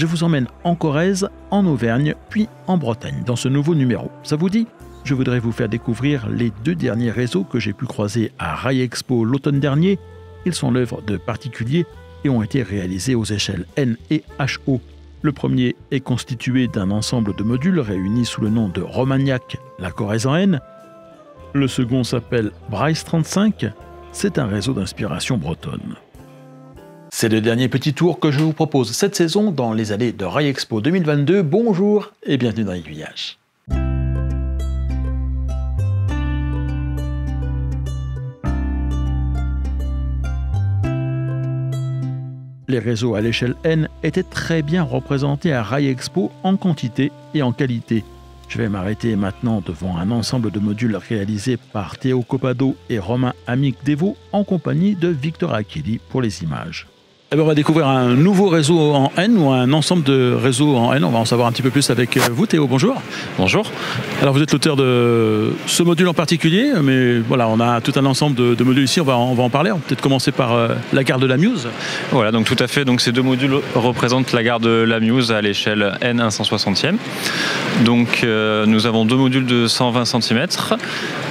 je vous emmène en Corrèze, en Auvergne, puis en Bretagne dans ce nouveau numéro. Ça vous dit ? Je voudrais vous faire découvrir les 2 derniers réseaux que j'ai pu croiser à Rail Expo l'automne dernier. Ils sont l'œuvre de particuliers et ont été réalisés aux échelles N et HO. Le premier est constitué d'un ensemble de modules réunis sous le nom de Romagnac, la Corrèze en N. Le second s'appelle Bryce 35. C'est un réseau d'inspiration bretonne. C'est le dernier petit tour que je vous propose cette saison dans les allées de Rail Expo 2022. Bonjour et bienvenue dans l'Aiguillage. Les réseaux à l'échelle N étaient très bien représentés à Rail Expo en quantité et en qualité. Je vais m'arrêter maintenant devant un ensemble de modules réalisés par Théo Copado et Romain Amic-Devaux en compagnie de Victor Achilli pour les images. Eh bien, on va découvrir un nouveau réseau en N ou un ensemble de réseaux en N. On va en savoir un petit peu plus avec vous, Théo. Bonjour. Bonjour. Alors, vous êtes l'auteur de ce module en particulier, mais voilà, on a tout un ensemble de modules ici. On va en parler. On va peut-être commencer par la gare de la Muse. Voilà, donc tout à fait. Donc ces 2 modules représentent la gare de la Muse à l'échelle N 1/160e. Donc nous avons 2 modules de 120 cm.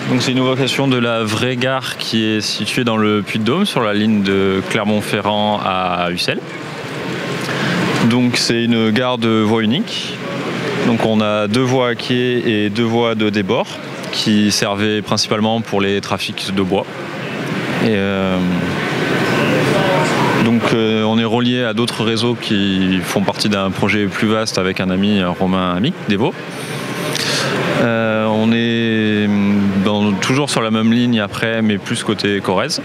Donc c'est une évocation de la vraie gare qui est située dans le Puy-de-Dôme sur la ligne de Clermont-Ferrand à Ussel. Donc c'est une gare de voie unique. Donc on a 2 voies à quai et 2 voies de débord qui servaient principalement pour les trafics de bois. Et donc on est relié à d'autres réseaux qui font partie d'un projet plus vaste avec un ami, Romain Amic-Devaux. On est toujours sur la même ligne après, mais plus côté Corrèze.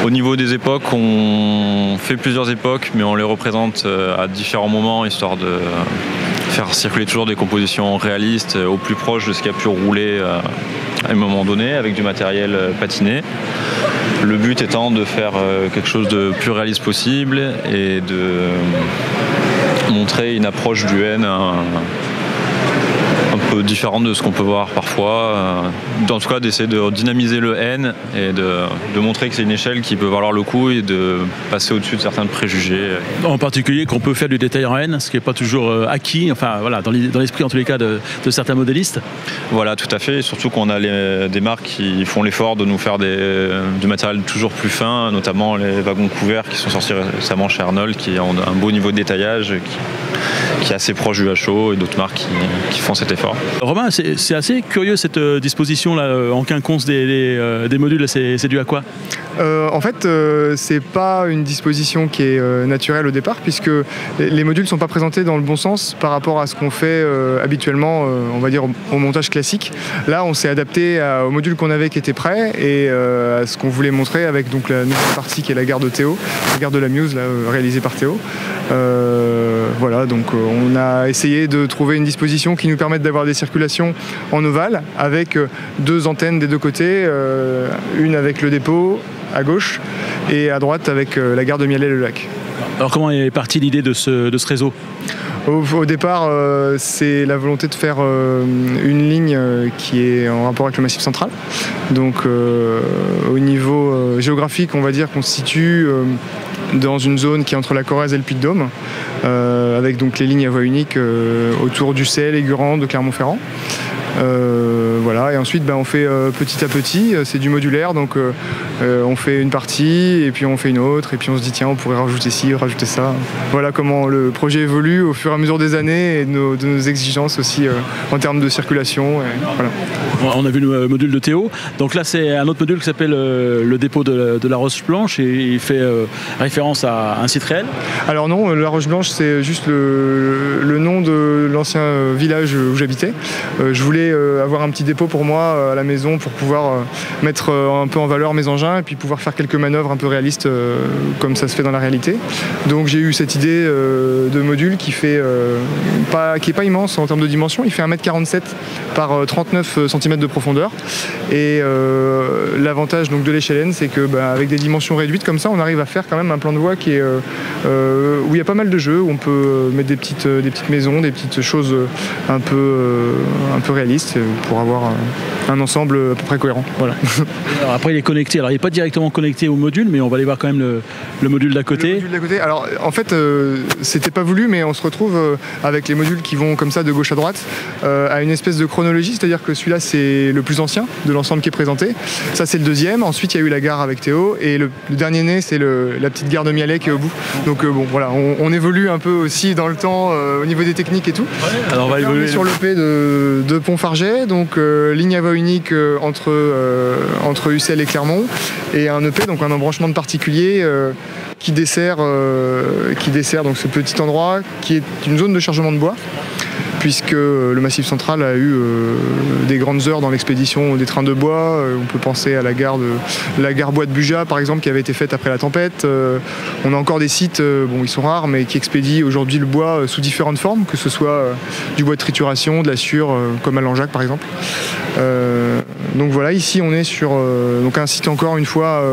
Au niveau des époques, on fait plusieurs époques, mais on les représente à différents moments, histoire de faire circuler toujours des compositions réalistes au plus proche de ce qui a pu rouler à un moment donné, avec du matériel patiné. Le but étant de faire quelque chose de plus réaliste possible et de montrer une approche du N un peu différente de ce qu'on peut voir parfois. En tout cas, d'essayer de dynamiser le N et de montrer que c'est une échelle qui peut valoir le coup et de passer au-dessus de certains préjugés. En particulier qu'on peut faire du détail en N, ce qui n'est pas toujours acquis, enfin voilà, dans l'esprit en tous les cas de certains modélistes. Voilà, tout à fait. Et surtout qu'on a des marques qui font l'effort de nous faire du matériel toujours plus fin, notamment les wagons couverts qui sont sortis récemment chez Arnold, qui ont un beau niveau de détaillage, qui est assez proche du HO, et d'autres marques qui font cet effort. Romain, c'est assez curieux cette disposition là en quinconce des modules. C'est dû à quoi ? En fait, c'est pas une disposition qui est naturelle au départ, puisque les modules ne sont pas présentés dans le bon sens par rapport à ce qu'on fait habituellement, on va dire au montage classique. Là, on s'est adapté au module qu'on avait qui était prêt et à ce qu'on voulait montrer avec donc la nouvelle partie qui est la gare de Théo, la gare de la Muse, là, réalisée par Théo. Voilà, donc on a essayé de trouver une disposition qui nous permette d'avoir des circulations en ovale avec 2 antennes des 2 côtés, une avec le dépôt à gauche et à droite avec la gare de Mialet-le-Lac. Alors comment est partie l'idée de ce réseau ? Au départ, c'est la volonté de faire une ligne qui est en rapport avec le Massif central. Donc au niveau géographique, on va dire qu'on se situe dans une zone qui est entre la Corrèze et le Puy-de-Dôme, avec donc les lignes à voie unique autour d'Ussel, Aigurande, de Clermont-Ferrand. Voilà, et ensuite on fait petit à petit, c'est du modulaire, donc on fait une partie et puis on fait une autre et puis on se dit tiens on pourrait rajouter ci, rajouter ça. Voilà comment le projet évolue au fur et à mesure des années et de nos exigences aussi en termes de circulation. Et voilà. On a vu le module de Théo, donc là c'est un autre module qui s'appelle le dépôt de la Roche Blanche et il fait référence à un site réel. Alors non, la Roche Blanche c'est juste le nom de l'ancien village où j'habitais. Je voulais avoir un petit dépôt pour moi à la maison pour pouvoir mettre un peu en valeur mes engins et puis pouvoir faire quelques manœuvres un peu réalistes comme ça se fait dans la réalité. Donc j'ai eu cette idée de module qui est pas immense en termes de dimension, il fait 1m47 par 39 cm de profondeur et l'avantage donc de l'échelle N c'est que avec des dimensions réduites comme ça on arrive à faire quand même un plan de voie qui est où il y a pas mal de jeux, où on peut mettre des petites maisons, des petites choses un peu un peu réaliste pour avoir un ensemble à peu près cohérent. Voilà. Alors après, il est connecté. Alors, il n'est pas directement connecté au module, mais on va aller voir quand même le module d'à côté. Le module d'à côté. Alors, en fait, c'était pas voulu, mais on se retrouve avec les modules qui vont comme ça de gauche à droite à une espèce de chronologie, c'est-à-dire que celui-là, c'est le plus ancien de l'ensemble qui est présenté. Ça, c'est le deuxième. Ensuite, il y a eu la gare avec Théo, et le dernier né, c'est la petite gare de Mialet qui est au bout. Donc, bon, voilà, on évolue un peu aussi dans le temps au niveau des techniques et tout. Ouais, alors on va évoluer sur l'EP de Pont-Farget, donc ligne à voie unique entre Ussel et Clermont, et un EP, donc un embranchement de particuliers qui dessert donc ce petit endroit qui est une zone de chargement de bois, puisque le Massif Central a eu des grandes heures dans l'expédition des trains de bois. On peut penser à la gare bois de Buja, par exemple, qui avait été faite après la tempête. On a encore des sites, bon, ils sont rares, mais qui expédient aujourd'hui le bois sous différentes formes, que ce soit du bois de trituration, de la sciure, comme à Langeac, par exemple. Donc voilà, ici on est sur donc un site, encore une fois,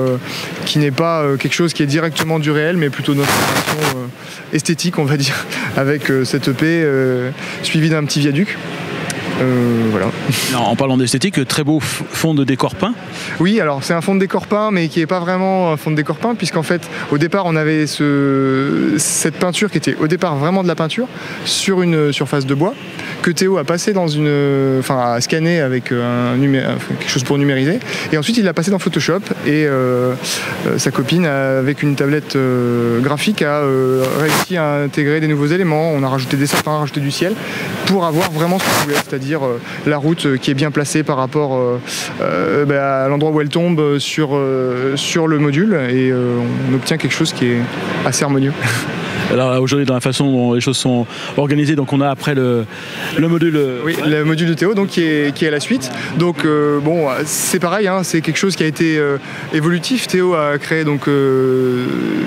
qui n'est pas quelque chose qui est directement du réel, mais plutôt notre création esthétique, on va dire, avec cette EP suivi d'un petit viaduc. Voilà. Alors, en parlant d'esthétique, très beau fond de décor peint. Oui, alors c'est un fond de décor peint, mais qui n'est pas vraiment un fond de décor peint, puisqu'en fait, au départ, on avait cette peinture qui était au départ vraiment de la peinture sur une surface de bois, que Théo a passé a scanné avec quelque chose pour numériser, et ensuite il l'a passé dans Photoshop, et sa copine, avec une tablette graphique, a réussi à intégrer des nouveaux éléments. On a rajouté des sapins, rajouté du ciel, pour avoir vraiment ce qu'on voulait, c'est-à-dire la route qui est bien placée par rapport à l'endroit où elle tombe sur le module, et on obtient quelque chose qui est assez harmonieux. Alors aujourd'hui, dans la façon dont les choses sont organisées, donc on a après le module. Oui, le module de Théo, donc qui est à la suite. Donc bon, c'est pareil, hein, c'est quelque chose qui a été évolutif. Théo a créé donc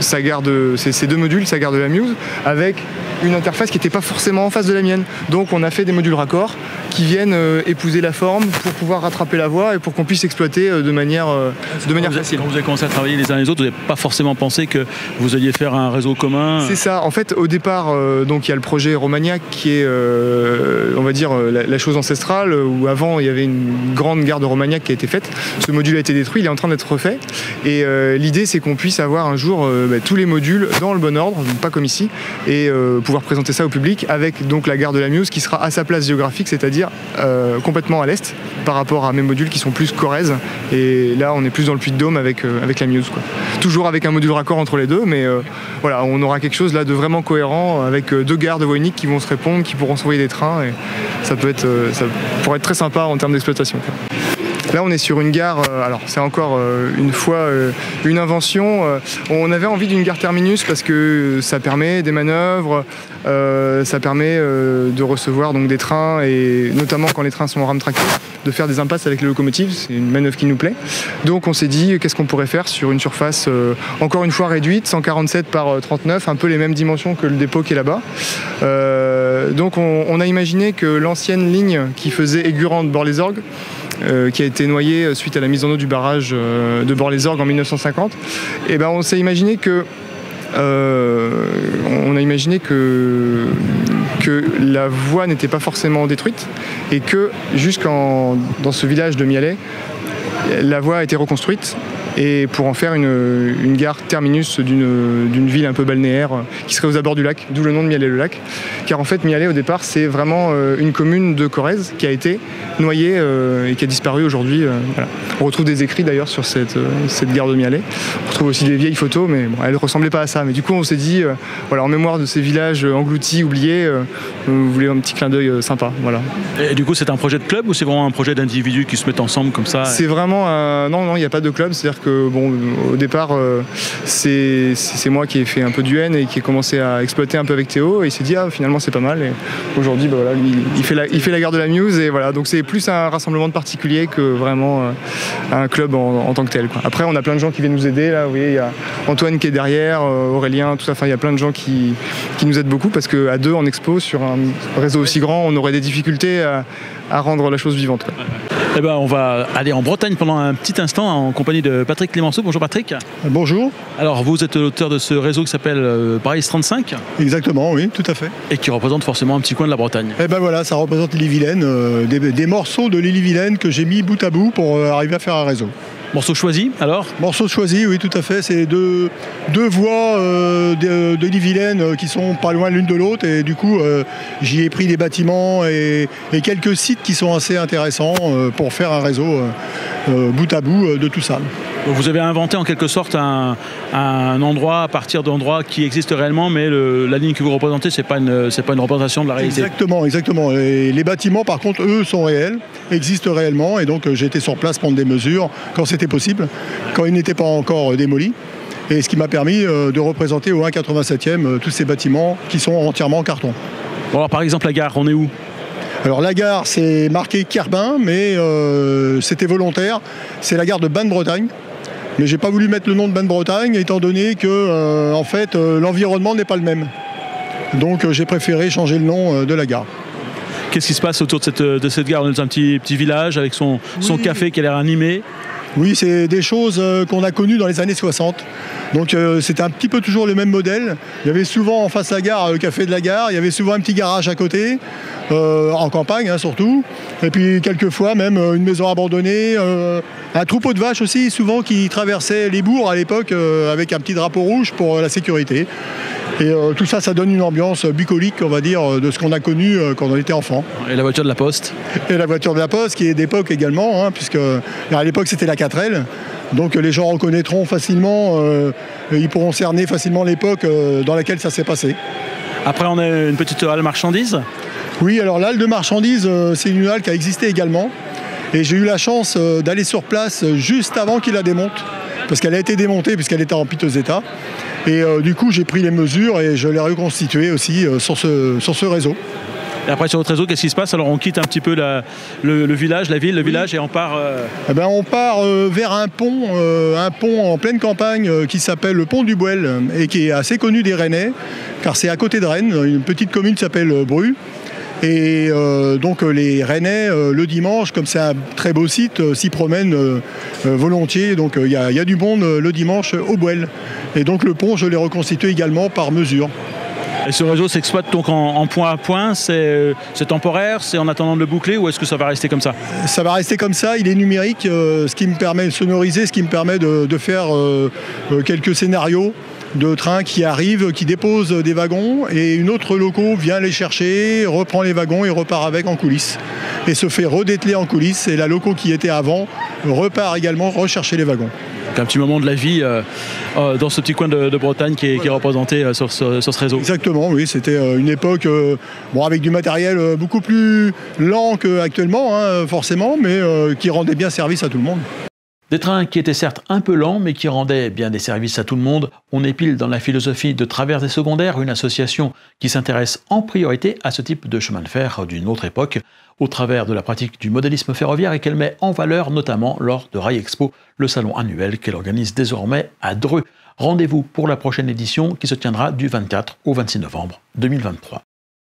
ces deux modules, sa gare de la Muse, avec une interface qui n'était pas forcément en face de la mienne. Donc on a fait des modules raccords qui viennent épouser la forme pour pouvoir rattraper la voie et pour qu'on puisse exploiter de manière facile. Quand vous avez commencé à travailler les uns les autres, vous n'avez pas forcément pensé que vous alliez faire un réseau commun? C'est ça. En fait, au départ, donc il y a le projet Romagnac qui est, on va dire, la chose ancestrale, où avant il y avait une grande gare de Romagnac qui a été faite. Ce module a été détruit, il est en train d'être refait. Et l'idée, c'est qu'on puisse avoir un jour tous les modules dans le bon ordre, donc pas comme ici, et pouvoir présenter ça au public avec donc la gare de la Muse qui sera à sa place géographique, c'est-à-dire complètement à l'est par rapport à mes modules qui sont plus Corrèze, et là on est plus dans le Puy-de-Dôme avec la Muse, quoi. Toujours avec un module raccord entre les deux, mais voilà, on aura quelque chose là de vraiment cohérent avec deux gares de voie unique qui vont se répondre, qui pourront s'envoyer des trains, et ça pourrait être très sympa en termes d'exploitation. Là, on est sur une gare, alors c'est encore une fois une invention. On avait envie d'une gare terminus parce que ça permet des manœuvres, ça permet de recevoir donc des trains, et notamment quand les trains sont en rame tractée, de faire des impasses avec les locomotives. C'est une manœuvre qui nous plaît. Donc on s'est dit, qu'est-ce qu'on pourrait faire sur une surface encore une fois réduite, 147 par 39, un peu les mêmes dimensions que le dépôt qui est là-bas. Donc on a imaginé que l'ancienne ligne qui faisait Aigurande-Bord-les-Orgues, qui a été noyé suite à la mise en eau du barrage de Bord-les-Orgues en 1950, et ben on s'est imaginé que la voie n'était pas forcément détruite, et que dans ce village de Mialet, la voie a été reconstruite, et pour en faire une gare terminus d'une ville un peu balnéaire qui serait aux abords du lac, d'où le nom de Mialet-le-Lac. Car en fait, Mialet au départ, c'est vraiment une commune de Corrèze qui a été noyée et qui a disparu aujourd'hui. Voilà. On retrouve des écrits d'ailleurs sur cette gare de Mialet. On retrouve aussi des vieilles photos, mais bon, elles ne ressemblaient pas à ça. Mais du coup, on s'est dit, voilà, en mémoire de ces villages engloutis, oubliés, on voulait un petit clin d'œil sympa. Voilà. Et du coup, c'est un projet de club ou c'est vraiment un projet d'individus qui se mettent ensemble comme ça? C'est vraiment non, il n'y a pas de club. C'est-à-dire que bon, au départ, c'est moi qui ai fait un peu du N et qui ai commencé à exploiter un peu avec Théo, et il s'est dit finalement c'est pas mal. Et aujourd'hui, voilà, il fait la gare de la Muse, et voilà. Donc c'est plus un rassemblement de particuliers que vraiment un club en tant que tel, quoi. Après, on a plein de gens qui viennent nous aider. Là, vous voyez, il y a Antoine qui est derrière, Aurélien, tout ça. Enfin, il y a plein de gens qui nous aident beaucoup, parce qu'à deux en expo sur un réseau aussi grand, on aurait des difficultés à rendre la chose vivante, quoi. Eh ben, on va aller en Bretagne pendant un petit instant en compagnie de Patrick Clémenceau. Bonjour Patrick. Bonjour. Alors vous êtes l'auteur de ce réseau qui s'appelle Braille 35. Exactement, oui, tout à fait. Et qui représente forcément un petit coin de la Bretagne. Eh ben voilà, ça représente l'Ille-et-Vilaine, des morceaux de l'Ille-et-Vilaine que j'ai mis bout à bout pour arriver à faire un réseau. Morceau choisi alors? Morceau choisi, oui, tout à fait. C'est deux voies de l'Ille-et-Vilaine qui sont pas loin l'une de l'autre. Et du coup, j'y ai pris des bâtiments et quelques sites qui sont assez intéressants pour faire un réseau bout à bout de tout ça. Vous avez inventé en quelque sorte un endroit à partir d'endroits qui existent réellement, mais la ligne que vous représentez, c'est pas une représentation de la réalité. Exactement, exactement. Et les bâtiments, par contre, eux, sont réels, existent réellement. Et donc, j'ai été sur place prendre des mesures quand c'était possible, quand ils n'étaient pas encore démolis. Et ce qui m'a permis de représenter au 1,87e tous ces bâtiments qui sont entièrement en carton. Bon, alors par exemple, la gare, on est où? Alors la gare, c'est marqué Kerbin, mais c'était volontaire. C'est la gare de Bain-de-Bretagne. Mais j'ai pas voulu mettre le nom de Bain-de-Bretagne, étant donné que en fait, l'environnement n'est pas le même. Donc j'ai préféré changer le nom de la gare. Qu'est-ce qui se passe autour de cette gare? On est dans un petit village avec son café qui a l'air animé. Oui, c'est des choses qu'on a connues dans les années 60. Donc c'était un petit peu toujours le même modèle. Il y avait souvent en face de la gare le café de la gare, il y avait souvent un petit garage à côté, en campagne surtout. Et puis quelquefois même une maison abandonnée, un troupeau de vaches aussi, souvent qui traversait les bourgs à l'époque avec un petit drapeau rouge pour la sécurité. Et tout ça, ça donne une ambiance bucolique, on va dire, de ce qu'on a connu quand on était enfant. Et la voiture de la Poste? Et la voiture de la Poste, qui est d'époque également, puisque à l'époque c'était la 4L. Donc les gens reconnaîtront facilement, ils pourront cerner facilement l'époque dans laquelle ça s'est passé. Après, on a une petite halle marchandises? Oui, alors l'halle de marchandises, c'est une halle qui a existé également. Et j'ai eu la chance d'aller sur place juste avant qu'il la démonte, parce qu'elle a été démontée puisqu'elle était en piteux état. Et du coup, j'ai pris les mesures et je l'ai reconstituée aussi sur ce réseau. Et après, sur votre réseau, qu'est-ce qui se passe? Alors, on quitte un petit peu le village, la ville, le village, et on part... Eh ben, on part vers un pont en pleine campagne qui s'appelle le pont du Bouel et qui est assez connu des Rennais, car c'est à côté de Rennes, une petite commune qui s'appelle Bru. Et donc les Rennais, le dimanche, comme c'est un très beau site, s'y promènent volontiers. Donc il y a du monde le dimanche au Bouel. Et donc le pont, je l'ai reconstitué également par mesure. Et ce réseau s'exploite donc en point à point, c'est temporaire, c'est en attendant de le boucler, ou est-ce que ça va rester comme ça? Ça va rester comme ça, il est numérique, ce qui me permet de sonoriser, ce qui me permet de faire quelques scénarios de trains qui arrivent, qui déposent des wagons, et une autre loco vient les chercher, reprend les wagons et repart avec en coulisses. Et se fait redételer en coulisses, et la loco qui était avant repart également rechercher les wagons. Un petit moment de la vie dans ce petit coin de Bretagne qui est représenté sur ce réseau. Exactement, oui, c'était une époque avec du matériel beaucoup plus lent qu'actuellement, forcément, mais qui rendait bien service à tout le monde. Des trains qui étaient certes un peu lents, mais qui rendaient bien des services à tout le monde. On est pile dans la philosophie de Travers des Secondaires, une association qui s'intéresse en priorité à ce type de chemin de fer d'une autre époque, au travers de la pratique du modélisme ferroviaire et qu'elle met en valeur notamment lors de Rail Expo, le salon annuel qu'elle organise désormais à Dreux. Rendez-vous pour la prochaine édition qui se tiendra du 24 au 26 novembre 2023.